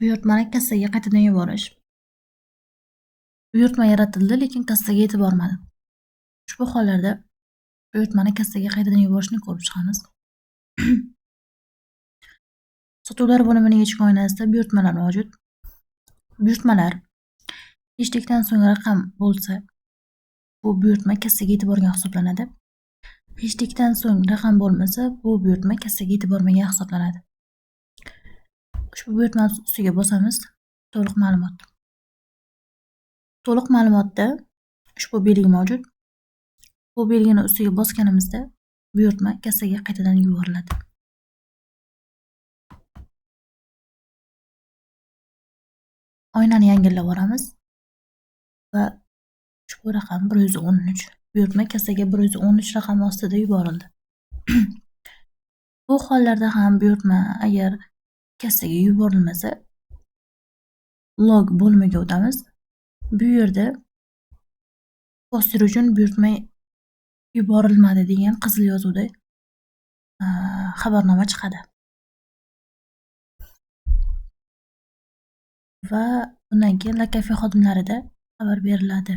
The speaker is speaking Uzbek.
Buyurtmani kassaga qaytadan yuborish. Buyurtma yaratildi, lekin kassaga yetib bormadi. Ushbu hollarda buyurtmani kassaga qaytadan yuborishni ko'rib chiqamiz. Sotuvlar bo'limining ichki oynasida buyurtmalar mavjud. Buyurtmalar beshlikdan so'ng raqam bo'lsa, bu buyurtma kassaga yetib borgan hisoblanadi. Beshlikdan so'ng raqam bo'lmasa, bu buyurtma kassaga yetib bormagan hisoblanadi. Ushbu buyurtma ustiga bosamiz. To'liq ma'lumot. To'liq ma'lumotda ushbu belgi mavjud. Bu belgini ustiga bosganimizda buyurtma kassaga qaytadan yuboriladi. Oynani yangilab olamiz va ushbu raqam 113. Buyurtma kassaga 113 raqami ostida yuborildi. Bu hollarda ham buyurtma agar kassaga yuborilmasa, log bo'limiga o'tamiz. Bu yerda poster uchun buyurtma yuborilmadi degan qizil yozuvda xabarnoma chiqadi. Va undan keyin La Cafe xodimlarida xabar beriladi.